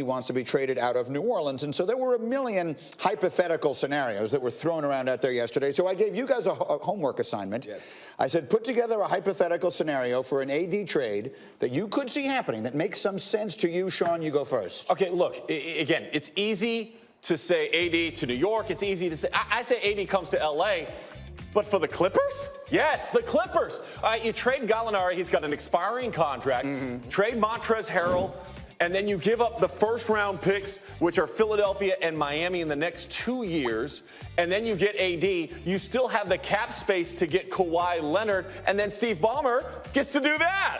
he wants to be traded out of New Orleans. And so there were a million hypothetical scenarios that were thrown around out there yesterday. So I gave you guys a homework assignment. Yes. I said, put together a hypothetical scenario for an AD trade that you could see happening that makes some sense to you. Sean, you go first. Okay, look, again, it's easy to say AD to New York. It's easy to say, I say AD comes to LA. But for the Clippers? Yes, the Clippers. All right, you trade Gallinari. He's got an expiring contract. Trade Montrezl Harrell. And then you give up the first-round picks, which are Philadelphia and Miami in the next 2 years. And then you get AD. You still have the cap space to get Kawhi Leonard. And then Steve Ballmer gets to do that.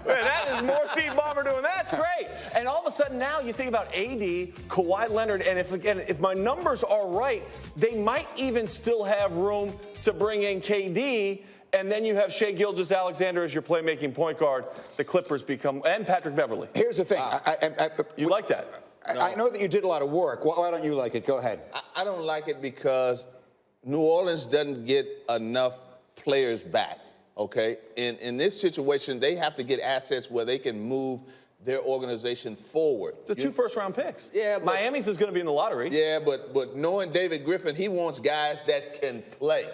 Man, that is more Steve Ballmer doing that. That's great. And all of a sudden now you think about AD, Kawhi Leonard, and if my numbers are right, they might even still have room to bring in KD. And then you have Shai Gilgeous-Alexander as your playmaking point guard. The Clippers become, and Patrick Beverley. Here's the thing. You like that? No. I know that you did a lot of work. Why don't you like it? Go ahead. I don't like it because New Orleans doesn't get enough players back, okay? In this situation, they have to get assets where they can move their organization forward. The 2 first-round picks. Yeah, but Miami's is going to be in the lottery. Yeah, but knowing David Griffin, he wants guys that can play.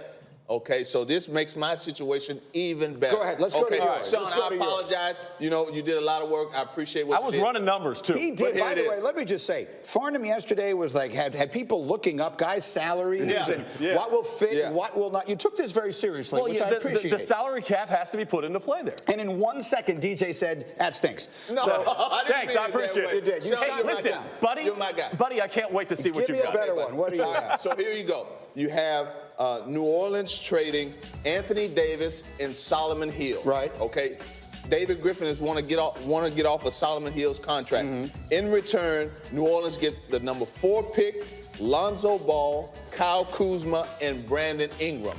Okay, so this makes my situation even better. Go ahead, let's go to yours. Sean, I apologize. You know, you did a lot of work. I appreciate what you did. I was running numbers, too. He did. By the way, let me just say, Farnham yesterday was like, had people looking up guys' salaries and what will fit and what will not. You took this very seriously, which I appreciate. The salary cap has to be put into play there. And in 1 second, DJ said, that stinks. No, so, thanks, I appreciate it. You did. Sean, Hey, listen, buddy, you're my guy. Buddy, I can't wait to see what you've got. Give me a better one. What do you got? So here you go. You have New Orleans trading Anthony Davis and Solomon Hill. Right. Okay. David Griffin is want to get off of Solomon Hill's contract. In return, New Orleans get the number 4 pick, Lonzo Ball, Kyle Kuzma, and Brandon Ingram.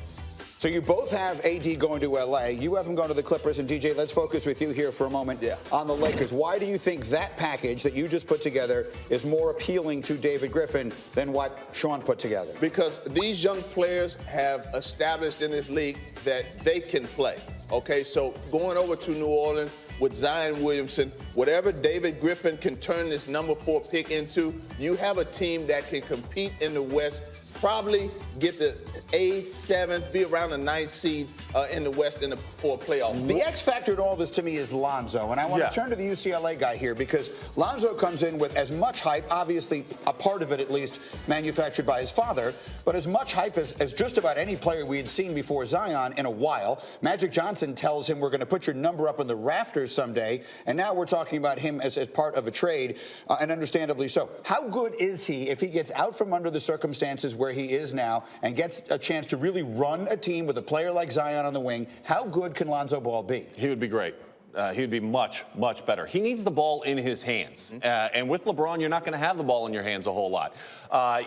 So you both have AD going to LA. You have him going to the Clippers. And DJ, let's focus with you here for a moment on the Lakers. Why do you think that package that you just put together is more appealing to David Griffin than what Sean put together? Because these young players have established in this league that they can play. Okay, so going over to New Orleans with Zion Williamson, whatever David Griffin can turn this number 4 pick into, you have a team that can compete in the West, probably get the 8th, 7th, be around the 9th seed in the West for a playoff. The X factor in all this to me is Lonzo, and I want to turn to the UCLA guy here because Lonzo comes in with as much hype, obviously a part of it at least manufactured by his father, but as much hype as just about any player we had seen before Zion in a while. Magic Johnson tells him we're going to put your number up in the rafters someday, and now we're talking about him as part of a trade, and understandably so. How good is he if he gets out from under the circumstances where he is now and gets a chance to really run a team with a player like Zion on the wing? How good can Lonzo Ball be? He would be great. He would be much, much better. He needs the ball in his hands. And with LeBron, you're not going to have the ball in your hands a whole lot.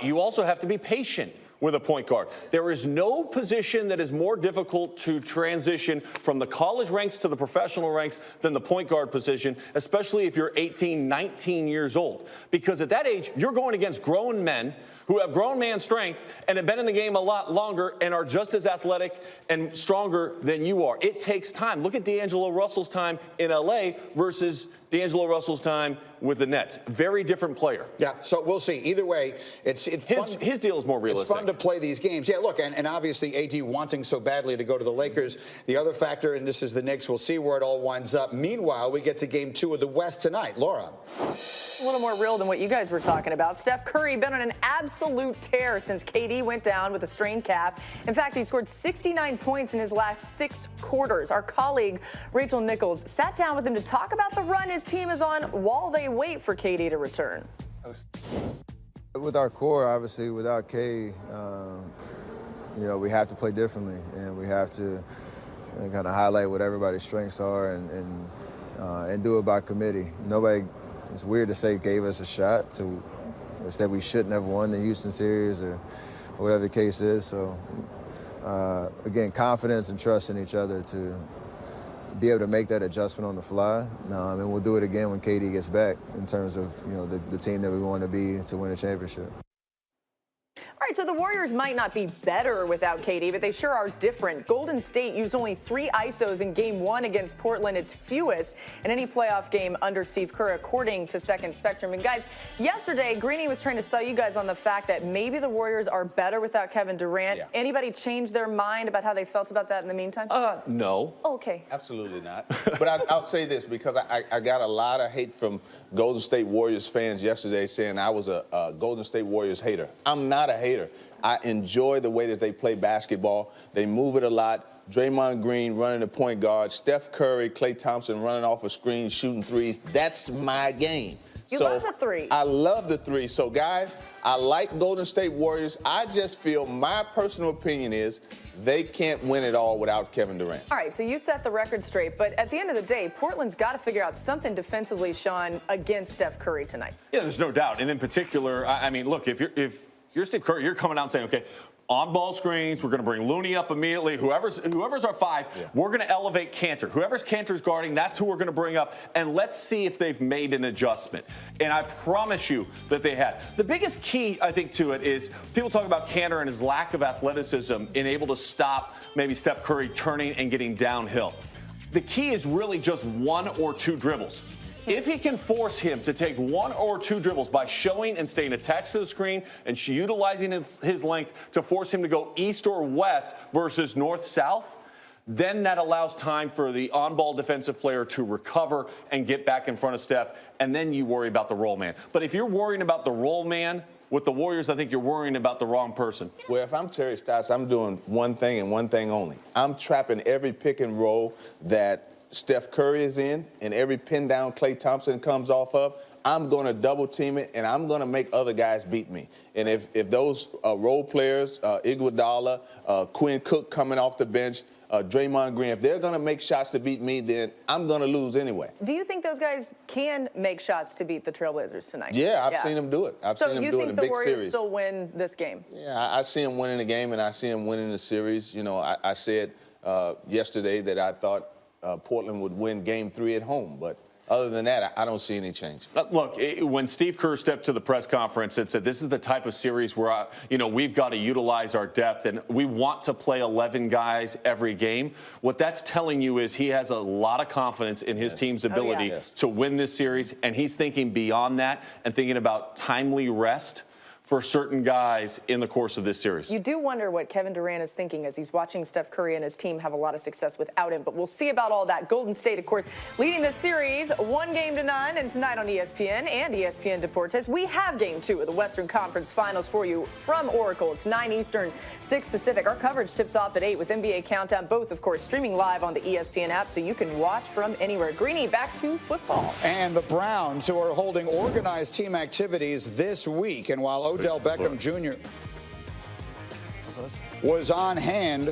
You also have to be patient with a point guard. There is no position that is more difficult to transition from the college ranks to the professional ranks than the point guard position, especially if you're 18, 19 years old. Because at that age, you're going against grown men who have grown man strength and have been in the game a lot longer and are just as athletic and stronger than you are. It takes time. Look at D'Angelo Russell's time in LA versus D'Angelo Russell's time with the Nets. Very different player. Yeah, so we'll see. Either way, it's fun. His deal is more realistic. It's fun to play these games. Yeah, look, and obviously AD wanting so badly to go to the Lakers. The other factor, and this is the Knicks, we'll see where it all winds up. Meanwhile, we get to Game 2 of the West tonight. Laura. A little more real than what you guys were talking about. Steph Curry been on an absolute tear since KD went down with a strained calf. In fact, he scored 69 points in his last 6 quarters. Our colleague Rachel Nichols sat down with him to talk about the run his team is on while they wait for KD to return. With our core, obviously, without K, you know, we have to play differently, and we have to kind of highlight what everybody's strengths are and do it by committee. Nobody, it's weird to say, gave us a shot to said we shouldn't have won the Houston series or whatever the case is. So, again, confidence and trust in each other to be able to make that adjustment on the fly. And we'll do it again when KD gets back in terms of, you know, the team that we want to be to win a championship. All right, so the Warriors might not be better without KD, but they sure are different. Golden State used only 3 ISOs in Game 1 against Portland, its fewest in any playoff game under Steve Kerr, according to Second Spectrum. And guys, yesterday, Greeny was trying to sell you guys on the fact that maybe the Warriors are better without Kevin Durant. Yeah. Anybody change their mind about how they felt about that in the meantime? No. Oh, okay. Absolutely not. But I'll say this, because I got a lot of hate from Golden State Warriors fans yesterday saying I was a Golden State Warriors hater. I'm not a hater. I enjoy the way that they play basketball. They move it a lot. Draymond Green running the point guard. Steph Curry, Klay Thompson running off a screen, shooting threes. That's my game. You love the three. I love the three. So, guys, I like Golden State Warriors. I just feel my personal opinion is they can't win it all without Kevin Durant. All right, so you set the record straight, but at the end of the day, Portland's got to figure out something defensively, Sean, against Steph Curry tonight. Yeah, there's no doubt. And in particular, I mean, look, if you're Steve Kerr, you're coming out and saying, okay, on ball screens, we're going to bring Looney up immediately. Whoever's our 5, we're going to elevate Cantor. Whoever's Cantor's guarding, that's who we're going to bring up. And let's see if they've made an adjustment. And I promise you that they have. The biggest key, I think, to it is people talk about Cantor and his lack of athleticism and able to stop maybe Steph Curry turning and getting downhill. The key is really just 1 or 2 dribbles. If he can force him to take 1 or 2 dribbles by showing and staying attached to the screen and utilizing his length to force him to go east or west versus north-south, then that allows time for the on-ball defensive player to recover and get back in front of Steph, and then you worry about the roll man. But if you're worrying about the roll man with the Warriors, I think you're worrying about the wrong person. Well, if I'm Terry Stotts, I'm doing one thing and one thing only. I'm trapping every pick and roll that Steph Curry is in, and every pin down Klay Thompson comes off of, I'm going to double team it, and I'm going to make other guys beat me. And if those role players, Iguodala, Quinn Cook coming off the bench, Draymond Green, if they're going to make shots to beat me, then I'm going to lose anyway. Do you think those guys can make shots to beat the Trailblazers tonight? Yeah, I've seen them do it. I've seen them do it in big series. So you think the Warriors still win this game? Yeah, I see them winning the game, and I see them winning the series. You know, I said yesterday that I thought Portland would win Game 3 at home, but other than that, I don't see any change. Look, when Steve Kerr stepped to the press conference and said, this is the type of series where, we've got to utilize our depth and we want to play 11 guys every game, what that's telling you is he has a lot of confidence in his team's ability to win this series, and he's thinking beyond that and thinking about timely rest for certain guys in the course of this series. You do wonder what Kevin Durant is thinking as he's watching Steph Curry and his team have a lot of success without him, but we'll see about all that. Golden State, of course, leading the series 1-0, and tonight on ESPN and ESPN Deportes, we have Game 2 of the Western Conference Finals for you from Oracle. It's 9 Eastern, 6 Pacific. Our coverage tips off at 8 with NBA Countdown, both, of course, streaming live on the ESPN app, so you can watch from anywhere. Greeny, back to football. And the Browns, who are holding organized team activities this week, and while Odell Beckham Jr. was on hand